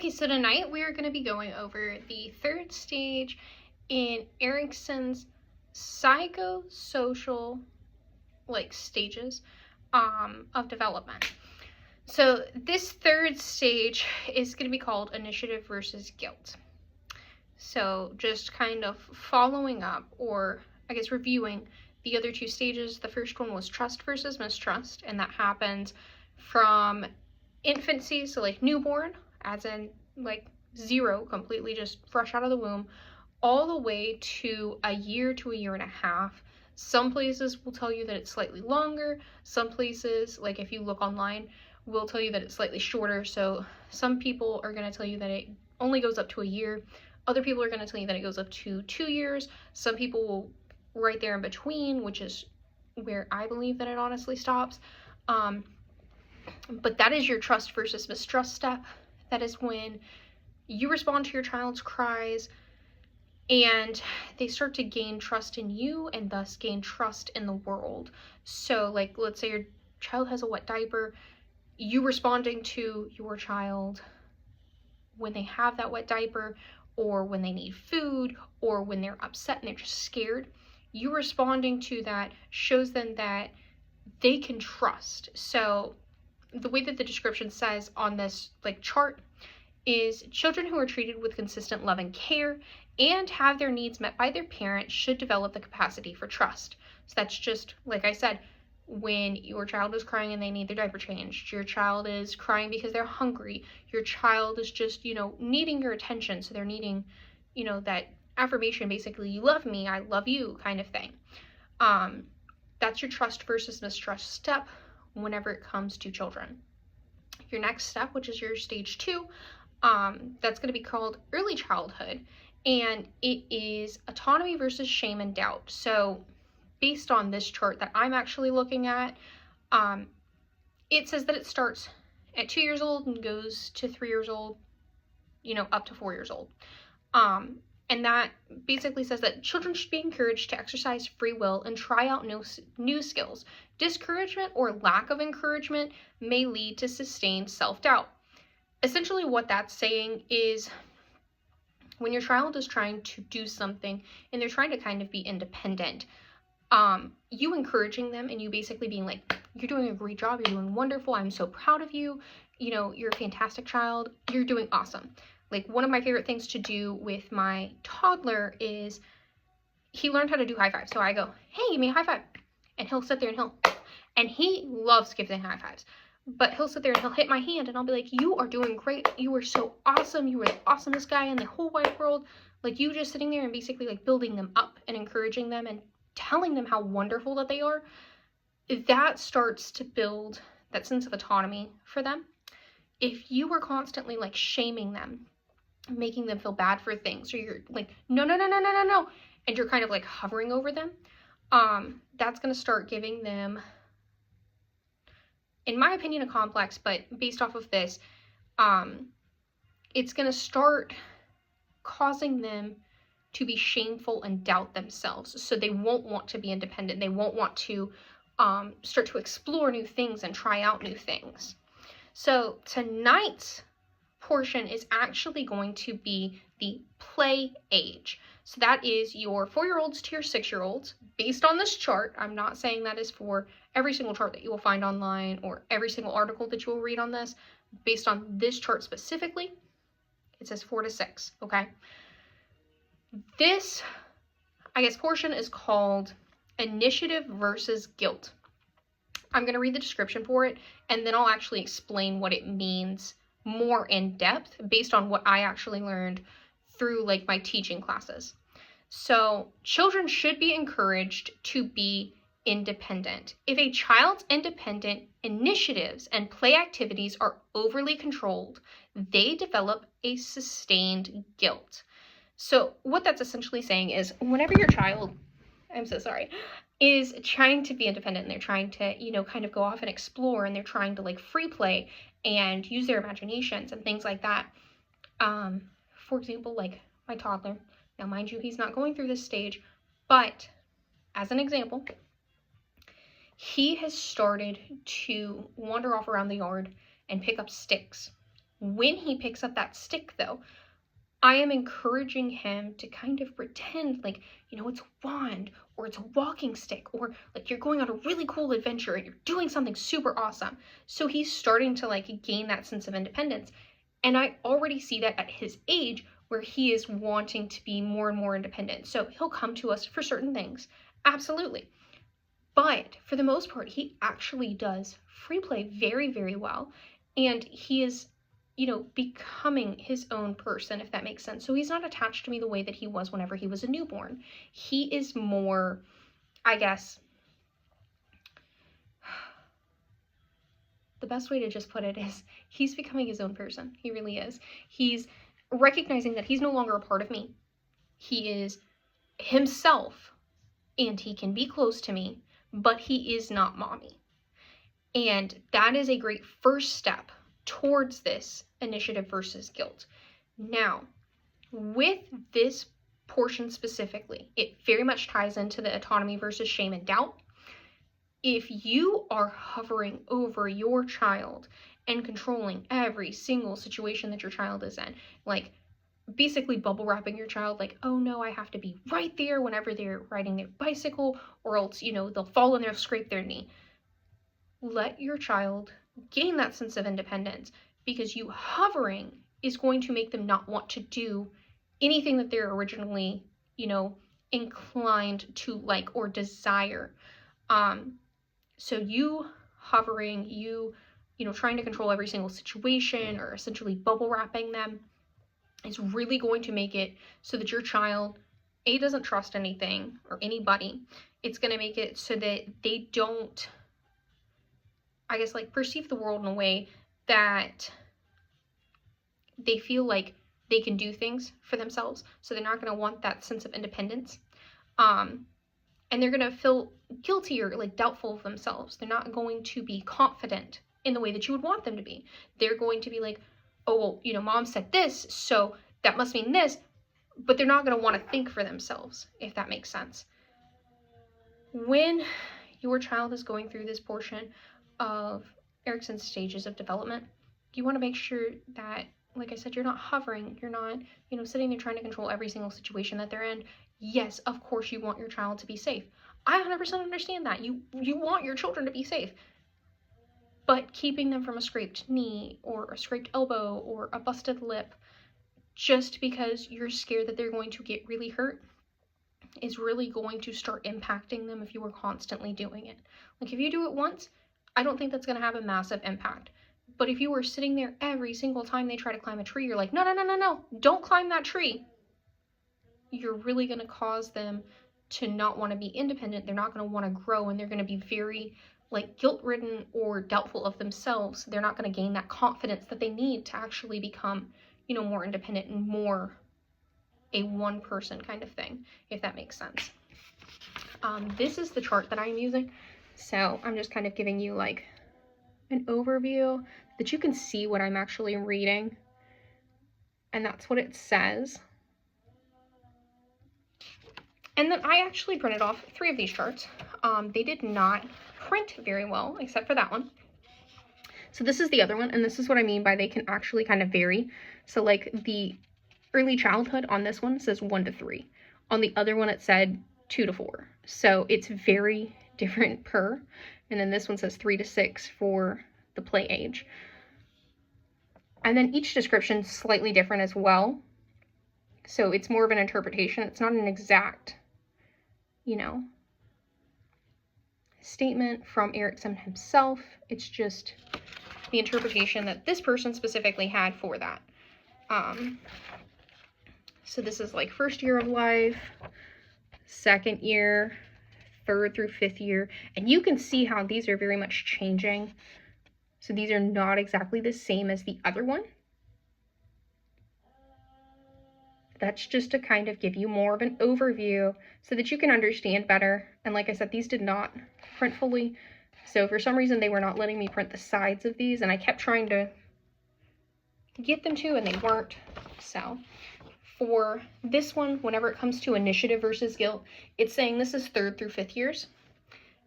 Okay, so tonight we are going to be going over the third stage in Eriksons psychosocial stages of development. So this third stage is going to be called initiative versus guilt. So just kind of following up, or I guess reviewing the other two stages. The first one was trust versus mistrust, and that happens from infancy, so like newborn, as in like zero, completely just fresh out of the womb, all the way to a year to a year and a half. Some places will tell you that it's slightly longer. Some places, like if you look online, will tell you that it's slightly shorter. So some people are going to tell you that it only goes up to a year. Other people are going to tell you that it goes up to 2 years. Some people will right there in between, which is where I believe that it honestly stops. But that is your trust versus mistrust step. That is when you respond to your child's cries and they start to gain trust in you and thus gain trust in the world. So like, let's say your child has a wet diaper, you responding to your child when they have that wet diaper, or when they need food, or when they're upset and they're just scared, you responding to that shows them that they can trust. So the way that the description says on this chart is children who are treated with consistent love and care and have their needs met by their parents should develop the capacity for trust. So that's just, like I said, when your child is crying and they need their diaper changed, your child is crying because they're hungry, your child is just, needing your attention. So they're needing, that affirmation, basically, you love me, I love you kind of thing. That's your trust versus mistrust step whenever it comes to children. Your next step, which is your stage 2, that's going to be called early childhood, and it is autonomy versus shame and doubt. So based on this chart that I'm actually looking at, it says that it starts at 2 years old and goes to 3 years old, up to 4 years old. And that basically says that children should be encouraged to exercise free will and try out new skills. Discouragement or lack of encouragement may lead to sustained self-doubt. Essentially what that's saying is when your child is trying to do something and they're trying to kind of be independent, you encouraging them and you basically being like, you're doing a great job, you're doing wonderful, I'm so proud of you, you're a fantastic child, you're doing awesome. Like, one of my favorite things to do with my toddler is he learned how to do high fives. So I go, hey, give me a high five. And he'll sit there and he loves giving high fives. But he'll sit there and he'll hit my hand and I'll be like, you are doing great. You are so awesome. You are the awesomest guy in the whole wide world. Like, you just sitting there and basically like building them up and encouraging them and telling them how wonderful that they are. That starts to build that sense of autonomy for them. If you were constantly like shaming them, making them feel bad for things, or you're like, no, and you're kind of like hovering over them, that's going to start giving them, in my opinion, a complex. But based off of this, it's going to start causing them to be shameful and doubt themselves. So they won't want to be independent. They won't want to start to explore new things and try out new things. So tonight's portion is actually going to be the play age. So that is your 4-year-olds to your 6-year-olds. Based on this chart, I'm not saying that is for every single chart that you will find online or every single article that you will read on this. Based on this chart specifically, it says 4 to 6, okay? This, I guess, portion is called initiative versus guilt. I'm going to read the description for it, and then I'll actually explain what it means more in depth based on what I actually learned through like my teaching classes. So children should be encouraged to be independent. If a child's independent initiatives and play activities are overly controlled, they develop a sustained guilt. So what that's essentially saying is whenever your child, I'm so sorry, is trying to be independent and they're trying to, kind of go off and explore, and they're trying to like free play and use their imaginations and things like that. For example, like my toddler. Now, mind you, he's not going through this stage, but as an example, he has started to wander off around the yard and pick up sticks When he picks up that stick, though, I am encouraging him to kind of pretend like, it's a wand or it's a walking stick, or like you're going on a really cool adventure and you're doing something super awesome. So he's starting to like gain that sense of independence. And I already see that at his age where he is wanting to be more and more independent. So he'll come to us for certain things. Absolutely. But for the most part, he actually does free play very, very well. And he is, becoming his own person, if that makes sense. So he's not attached to me the way that he was whenever he was a newborn. He is more, I guess, the best way to just put it is he's becoming his own person. He really is. He's recognizing that he's no longer a part of me. He is himself, and he can be close to me, but he is not mommy. And that is a great first step towards this initiative versus guilt. Now, with this portion specifically, it very much ties into the autonomy versus shame and doubt. If you are hovering over your child and controlling every single situation that your child is in, like basically bubble wrapping your child, like, oh no, I have to be right there whenever they're riding their bicycle, or else, they'll fall and they'll scrape their knee. Let your child gain that sense of independence, because you hovering is going to make them not want to do anything that they're originally, inclined to like or desire. So you hovering, trying to control every single situation or essentially bubble wrapping them is really going to make it so that your child, A, doesn't trust anything or anybody. It's going to make it so that they don't, I guess, like perceive the world in a way that they feel like they can do things for themselves. So they're not going to want that sense of independence. And they're going to feel guilty or like doubtful of themselves. They're not going to be confident in the way that you would want them to be. They're going to be like, oh, well, mom said this, so that must mean this. But they're not going to want to think for themselves, if that makes sense. When your child is going through this portion of Eriksons stages of development, you want to make sure that, like I said, you're not hovering, you're not, sitting there trying to control every single situation that they're in. Yes, of course you want your child to be safe. I 100% understand that. You want your children to be safe. But keeping them from a scraped knee or a scraped elbow or a busted lip just because you're scared that they're going to get really hurt is really going to start impacting them if you are constantly doing it. Like if you do it once, I don't think that's going to have a massive impact. But if you were sitting there every single time they try to climb a tree, you're like, no, don't climb that tree. You're really going to cause them to not want to be independent. They're not going to want to grow, and they're going to be very like guilt-ridden or doubtful of themselves. They're not going to gain that confidence that they need to actually become, more independent and more a one-person kind of thing, if that makes sense. This is the chart that I'm using. So I'm just kind of giving you like an overview that you can see what I'm actually reading. And that's what it says. And then I actually printed off 3 of these charts. They did not print very well, except for that one. So this is the other one, and this is what I mean by they can actually kind of vary. So like the early childhood on this one says 1 to 3. On the other one it said 2 to 4. So it's very different per. And then this one says 3 to 6 for the play age. And then each description is slightly different as well. So it's more of an interpretation. It's not an exact, statement from Erikson himself. It's just the interpretation that this person specifically had for that. So this is like first year of life, second year, third through 5th year. And you can see how these are very much changing. So these are not exactly the same as the other one. That's just to kind of give you more of an overview so that you can understand better. And like I said, these did not print fully. So for some reason, they were not letting me print the sides of these. And I kept trying to get them to, and they weren't. So for this one, whenever it comes to initiative versus guilt, it's saying this is 3rd through 5th years.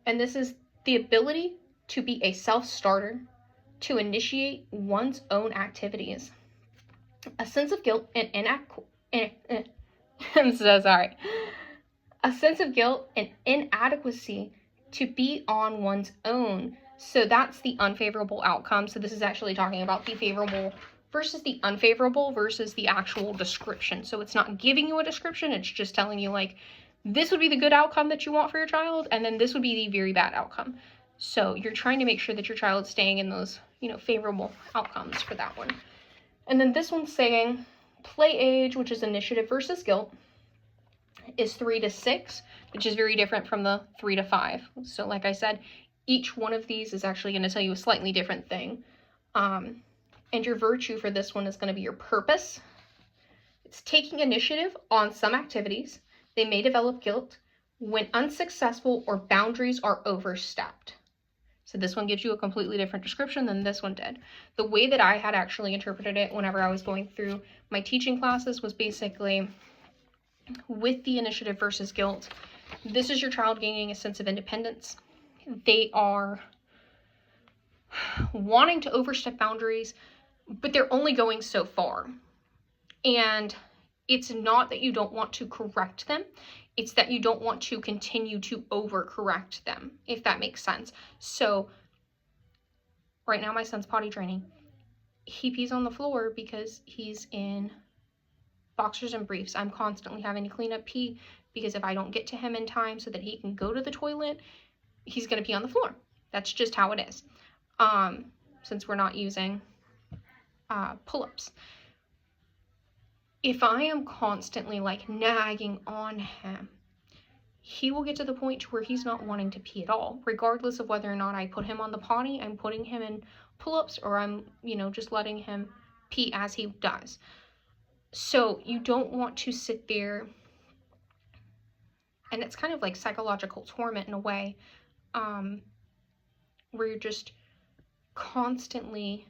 And this is the ability to be a self-starter, to initiate one's own activities. A sense of guilt and I'm so sorry. A sense of guilt and inadequacy to be on one's own. So that's the unfavorable outcome. So this is actually talking about the favorable versus the unfavorable versus the actual description. So it's not giving you a description, it's just telling you like, this would be the good outcome that you want for your child, and then this would be the very bad outcome. So you're trying to make sure that your child's staying in those, favorable outcomes for that one. And then this one's saying play age, which is initiative versus guilt, is 3 to 6, which is very different from the 3 to 5. So like I said, each one of these is actually going to tell you a slightly different thing. And your virtue for this one is going to be your purpose. It's taking initiative on some activities. They may develop guilt when unsuccessful or boundaries are overstepped. So this one gives you a completely different description than this one did. The way that I had actually interpreted it whenever I was going through my teaching classes was basically with the initiative versus guilt. This is your child gaining a sense of independence. They are wanting to overstep boundaries, but they're only going so far. And it's not that you don't want to correct them. It's that you don't want to continue to overcorrect them, if that makes sense. So right now my son's potty training. He pees on the floor because he's in boxers and briefs. I'm constantly having to clean up pee because if I don't get to him in time so that he can go to the toilet, he's going to pee on the floor. That's just how it is. Since we're not using pull-ups. If I am constantly like nagging on him, he will get to the point to where he's not wanting to pee at all, regardless of whether or not I put him on the potty, I'm putting him in pull-ups, or I'm, just letting him pee as he does. So you don't want to sit there, and it's kind of like psychological torment in a way, where you're just constantly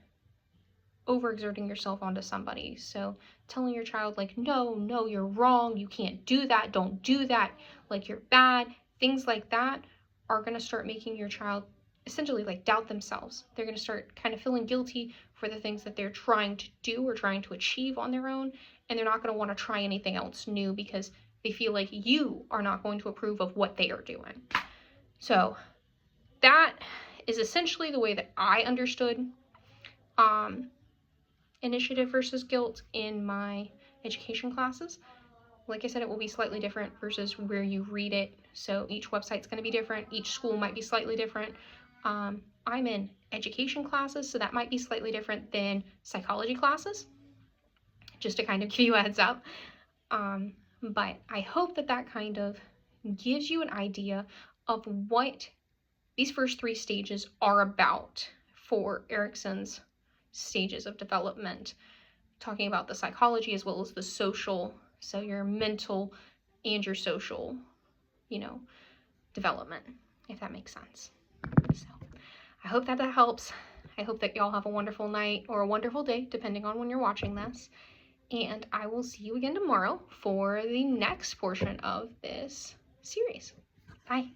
overexerting yourself onto somebody. So telling your child like, no, you're wrong, you can't do that, don't do that, like you're bad, things like that are going to start making your child essentially like doubt themselves. They're going to start kind of feeling guilty for the things that they're trying to do or trying to achieve on their own, and they're not going to want to try anything else new because they feel like you are not going to approve of what they are doing. So that is essentially the way that I understood initiative versus guilt in my education classes. Like I said, it will be slightly different versus where you read it. So each website's going to be different. Each school might be slightly different. I'm in education classes, so that might be slightly different than psychology classes, just to kind of give you a heads up. But I hope that kind of gives you an idea of what these first 3 stages are about for Eriksons stages of development, talking about the psychology as well as the social, so your mental and your social, development, if that makes sense. So I hope that helps. I hope that y'all have a wonderful night or a wonderful day, depending on when you're watching this. And I will see you again tomorrow for the next portion of this series. Bye.